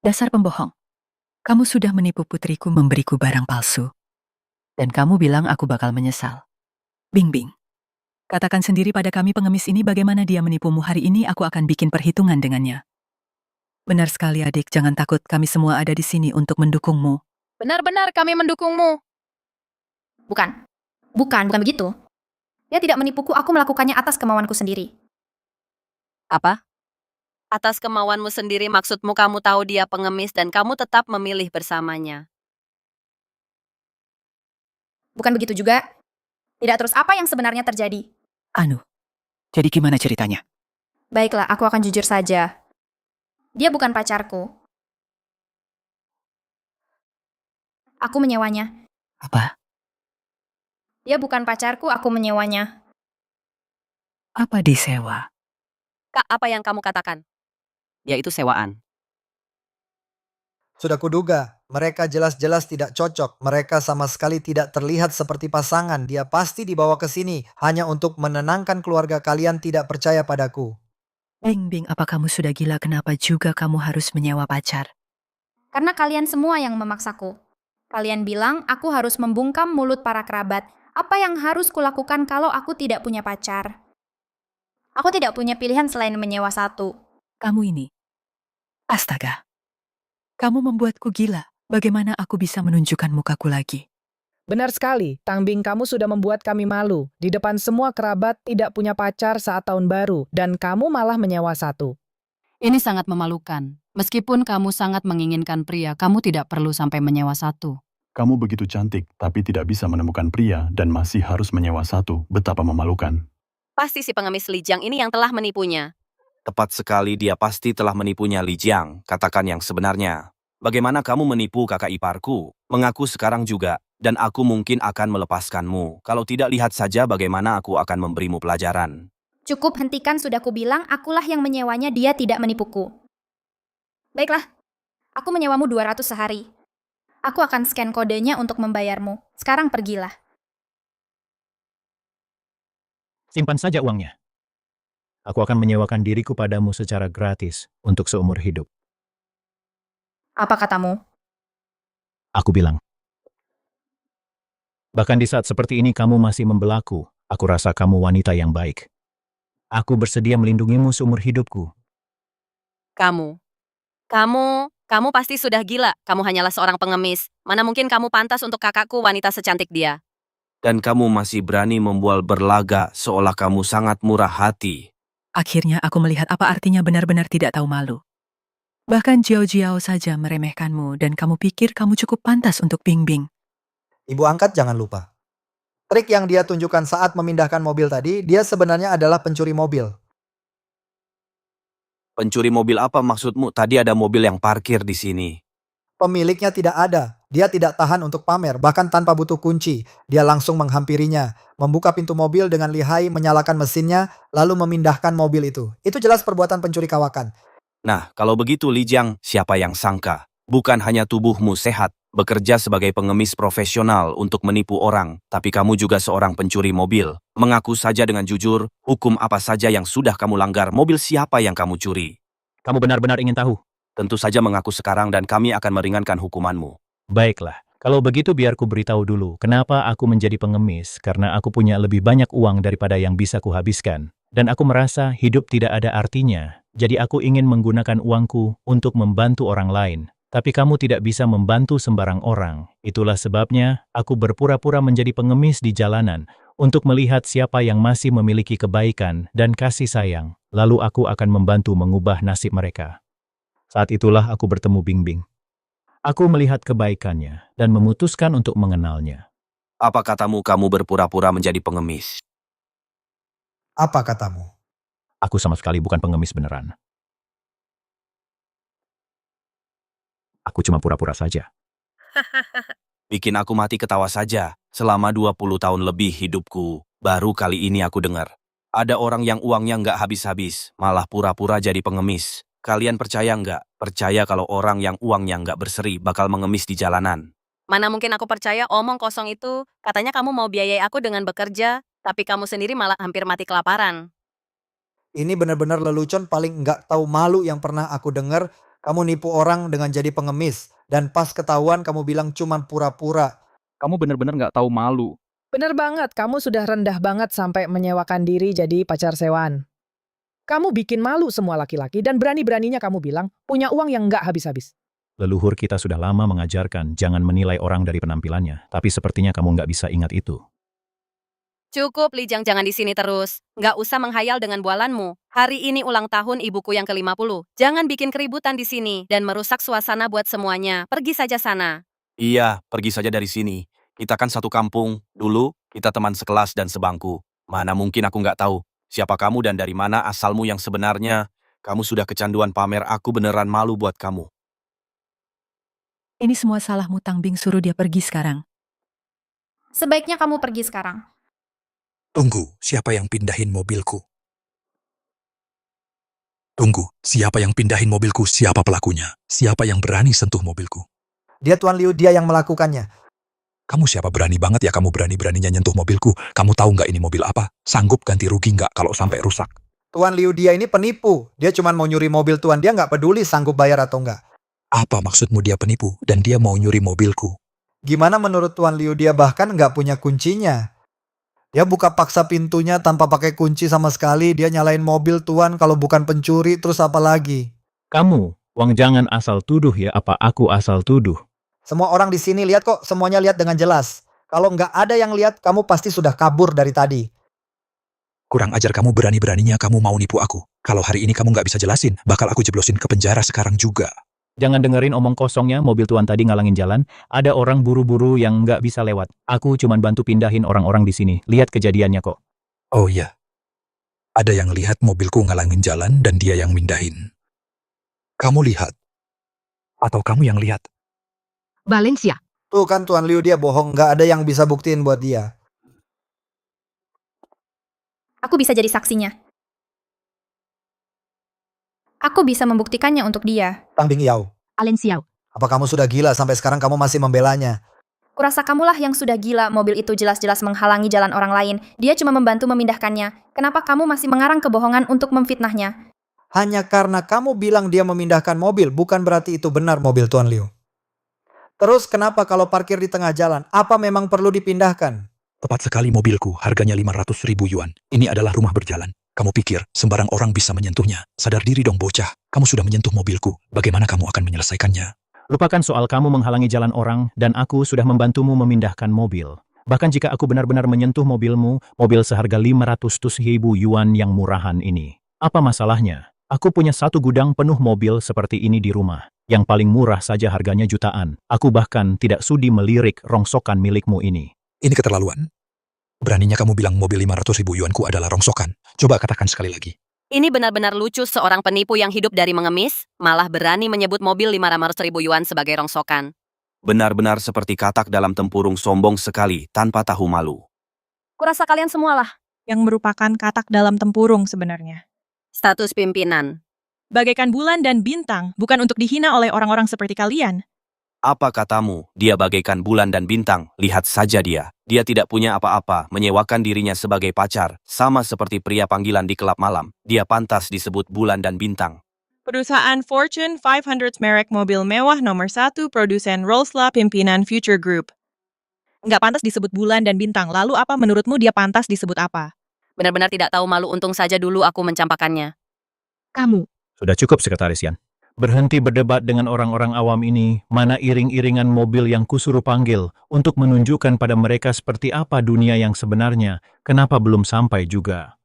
Dasar pembohong. Kamu sudah menipu putriku memberiku barang palsu. Dan kamu bilang aku bakal menyesal. Bing. Katakan sendiri pada kami pengemis ini bagaimana dia menipumu hari ini, aku akan bikin perhitungan dengannya. Benar sekali adik, jangan takut, kami semua ada di sini untuk mendukungmu. Benar-benar kami mendukungmu. Bukan begitu. Dia tidak menipuku, aku melakukannya atas kemauanku sendiri. Apa? Atas kemauanmu sendiri, maksudmu kamu tahu dia pengemis dan kamu tetap memilih bersamanya. Bukan begitu juga. Tidak, terus apa yang sebenarnya terjadi? Jadi gimana ceritanya? Baiklah, aku akan jujur saja. Dia bukan pacarku. Aku menyewanya. Apa? Dia bukan pacarku, aku menyewanya. Apa disewa? Kak, apa yang kamu katakan? Dia itu sewaan. Sudah kuduga, mereka jelas-jelas tidak cocok. Mereka sama sekali tidak terlihat seperti pasangan. Dia pasti dibawa ke sini hanya untuk menenangkan keluarga kalian tidak percaya padaku. Bing, apa kamu sudah gila? Kenapa juga kamu harus menyewa pacar? Karena kalian semua yang memaksaku. Kalian bilang aku harus membungkam mulut para kerabat. Apa yang harus kulakukan kalau aku tidak punya pacar? Aku tidak punya pilihan selain menyewa satu. Kamu ini. Astaga. Kamu membuatku gila. Bagaimana aku bisa menunjukkan mukaku lagi? Benar sekali, Tang Bing, kamu sudah membuat kami malu. Di depan semua kerabat tidak punya pacar saat tahun baru, dan kamu malah menyewa satu. Ini sangat memalukan. Meskipun kamu sangat menginginkan pria, kamu tidak perlu sampai menyewa satu. Kamu begitu cantik, tapi tidak bisa menemukan pria dan masih harus menyewa satu. Betapa memalukan. Pasti si pengemis Li Jiang ini yang telah menipunya. Tepat sekali, dia pasti telah menipunya Li Jiang. Katakan yang sebenarnya. Bagaimana kamu menipu kakak iparku? Mengaku sekarang juga. Dan aku mungkin akan melepaskanmu. Kalau tidak, lihat saja bagaimana aku akan memberimu pelajaran. Cukup, hentikan, sudah kubilang, akulah yang menyewanya, dia tidak menipuku. Baiklah, aku menyewamu 200 sehari. Aku akan scan kodenya untuk membayarmu. Sekarang pergilah. Simpan saja uangnya. Aku akan menyewakan diriku padamu secara gratis untuk seumur hidup. Apa katamu? Aku bilang. Bahkan di saat seperti ini kamu masih membelaku. Aku rasa kamu wanita yang baik. Aku bersedia melindungimu seumur hidupku. Kamu pasti sudah gila. Kamu hanyalah seorang pengemis. Mana mungkin kamu pantas untuk kakakku, wanita secantik dia. Dan kamu masih berani membual berlaga seolah kamu sangat murah hati. Akhirnya aku melihat apa artinya benar-benar tidak tahu malu. Bahkan Jiao saja meremehkanmu dan kamu pikir kamu cukup pantas untuk Bingbing. Ibu angkat jangan lupa. Trik yang dia tunjukkan saat memindahkan mobil tadi, dia sebenarnya adalah pencuri mobil. Pencuri mobil apa maksudmu? Tadi ada mobil yang parkir di sini. Pemiliknya tidak ada. Dia tidak tahan untuk pamer, bahkan tanpa butuh kunci. Dia langsung menghampirinya, membuka pintu mobil dengan lihai, menyalakan mesinnya, lalu memindahkan mobil itu. Itu jelas perbuatan pencuri kawakan. Nah, kalau begitu Li Jiang, siapa yang sangka? Bukan hanya tubuhmu sehat, bekerja sebagai pengemis profesional untuk menipu orang, tapi kamu juga seorang pencuri mobil. Mengaku saja dengan jujur, hukum apa saja yang sudah kamu langgar, mobil siapa yang kamu curi? Kamu benar-benar ingin tahu? Tentu saja mengaku sekarang dan kami akan meringankan hukumanmu. Baiklah, kalau begitu biar ku beritahu dulu kenapa aku menjadi pengemis, karena aku punya lebih banyak uang daripada yang bisa kuhabiskan. Dan aku merasa hidup tidak ada artinya, jadi aku ingin menggunakan uangku untuk membantu orang lain. Tapi kamu tidak bisa membantu sembarang orang. Itulah sebabnya aku berpura-pura menjadi pengemis di jalanan untuk melihat siapa yang masih memiliki kebaikan dan kasih sayang. Lalu aku akan membantu mengubah nasib mereka. Saat itulah aku bertemu Bingbing. Aku melihat kebaikannya dan memutuskan untuk mengenalnya. Apa katamu kamu berpura-pura menjadi pengemis? Apa katamu? Aku sama sekali bukan pengemis beneran. Aku cuma pura-pura saja. Bikin aku mati ketawa saja. Selama 20 tahun lebih hidupku, baru kali ini aku dengar. Ada orang yang uangnya nggak habis-habis, malah pura-pura jadi pengemis. Kalian percaya nggak? Percaya kalau orang yang uangnya nggak berseri bakal mengemis di jalanan? Mana mungkin aku percaya omong kosong itu. Katanya kamu mau biayai aku dengan bekerja, tapi kamu sendiri malah hampir mati kelaparan. Ini benar-benar lelucon paling nggak tahu malu yang pernah aku dengar. Kamu nipu orang dengan jadi pengemis. Dan pas ketahuan kamu bilang cuman pura-pura. Kamu benar-benar nggak tahu malu. Bener banget, kamu sudah rendah banget sampai menyewakan diri jadi pacar sewaan. Kamu bikin malu semua laki-laki dan berani-beraninya kamu bilang punya uang yang nggak habis-habis. Leluhur kita sudah lama mengajarkan jangan menilai orang dari penampilannya, tapi sepertinya kamu nggak bisa ingat itu. Cukup, Li Jiang, jangan di sini terus. Nggak usah menghayal dengan bualanmu. Hari ini ulang tahun ibuku yang ke-50. Jangan bikin keributan di sini dan merusak suasana buat semuanya. Pergi saja sana. Iya, pergi saja dari sini. Kita kan satu kampung. Dulu, kita teman sekelas dan sebangku. Mana mungkin aku nggak tahu siapa kamu dan dari mana asalmu yang sebenarnya. Kamu sudah kecanduan pamer, aku beneran malu buat kamu. Ini semua salahmu, Tangbing, suruh dia pergi sekarang. Sebaiknya kamu pergi sekarang. Tunggu, siapa yang pindahin mobilku? Tunggu, siapa yang pindahin mobilku? Siapa pelakunya? Siapa yang berani sentuh mobilku? Dia Tuan Liu, dia yang melakukannya. Kamu siapa berani banget ya kamu berani-beraninya nyentuh mobilku? Kamu tahu nggak ini mobil apa? Sanggup ganti rugi nggak kalau sampai rusak? Tuan Liu dia ini penipu. Dia cuma mau nyuri mobil Tuan, dia nggak peduli sanggup bayar atau nggak. Apa maksudmu dia penipu dan dia mau nyuri mobilku? Gimana menurut Tuan Liu, dia bahkan nggak punya kuncinya. Dia buka paksa pintunya tanpa pakai kunci sama sekali. Dia nyalain mobil Tuan, kalau bukan pencuri terus apa lagi? Kamu, Wang, jangan asal tuduh ya, apa aku asal tuduh? Semua orang di sini lihat kok, semuanya lihat dengan jelas. Kalau nggak ada yang lihat, kamu pasti sudah kabur dari tadi. Kurang ajar kamu, berani-beraninya kamu mau nipu aku. Kalau hari ini kamu nggak bisa jelasin, bakal aku jeblosin ke penjara sekarang juga. Jangan dengerin omong kosongnya, mobil Tuan tadi ngalangin jalan. Ada orang buru-buru yang nggak bisa lewat. Aku cuma bantu pindahin orang-orang di sini. Lihat kejadiannya kok. Oh iya. Ada yang lihat mobilku ngalangin jalan dan dia yang mindahin. Kamu lihat? Atau kamu yang lihat? Valencia, Tuh kan Tuan Liu, dia bohong, nggak ada yang bisa buktiin buat dia. Aku bisa jadi saksinya. Aku bisa membuktikannya untuk dia. Tang Bingyao, Alen Xiao. apa kamu sudah gila sampai sekarang kamu masih membelanya? Kurasa kamulah yang sudah gila, mobil itu jelas-jelas menghalangi jalan orang lain. Dia cuma membantu memindahkannya. Kenapa kamu masih mengarang kebohongan untuk memfitnahnya? Hanya karena kamu bilang dia memindahkan mobil, bukan berarti itu benar mobil Tuan Liu. Terus kenapa kalau parkir di tengah jalan, apa memang perlu dipindahkan? Tepat sekali mobilku, harganya 500.000 yuan. Ini adalah rumah berjalan. Kamu pikir sembarang orang bisa menyentuhnya? Sadar diri dong bocah, kamu sudah menyentuh mobilku. Bagaimana kamu akan menyelesaikannya? Lupakan soal kamu menghalangi jalan orang, dan aku sudah membantumu memindahkan mobil. Bahkan jika aku benar-benar menyentuh mobilmu, mobil seharga 500.000 yuan yang murahan ini. Apa masalahnya? Aku punya satu gudang penuh mobil seperti ini di rumah. Yang paling murah saja harganya jutaan. Aku bahkan tidak sudi melirik rongsokan milikmu ini. Ini keterlaluan. Beraninya kamu bilang mobil 500.000 yuanku adalah rongsokan. Coba katakan sekali lagi. Ini benar-benar lucu, seorang penipu yang hidup dari mengemis, malah berani menyebut mobil 500.000 yuan sebagai rongsokan. Benar-benar seperti katak dalam tempurung, sombong sekali tanpa tahu malu. Kurasa kalian semualah yang merupakan katak dalam tempurung sebenarnya. Status pimpinan. Bagaikan bulan dan bintang, bukan untuk dihina oleh orang-orang seperti kalian. Apa katamu? Dia bagaikan bulan dan bintang. Lihat saja dia. Dia tidak punya apa-apa, menyewakan dirinya sebagai pacar. Sama seperti pria panggilan di klub malam. Dia pantas disebut bulan dan bintang. Perusahaan Fortune 500 merek mobil mewah nomor 1, produsen Rolls-Royce, pimpinan Future Group. Nggak pantas disebut bulan dan bintang. Lalu apa menurutmu dia pantas disebut apa? Benar-benar tidak tahu malu, untung saja dulu aku mencampakkannya. Kamu. Sudah cukup, Sekretaris Yan. Berhenti berdebat dengan orang-orang awam ini, mana iring-iringan mobil yang kusuruh panggil untuk menunjukkan pada mereka seperti apa dunia yang sebenarnya, kenapa belum sampai juga.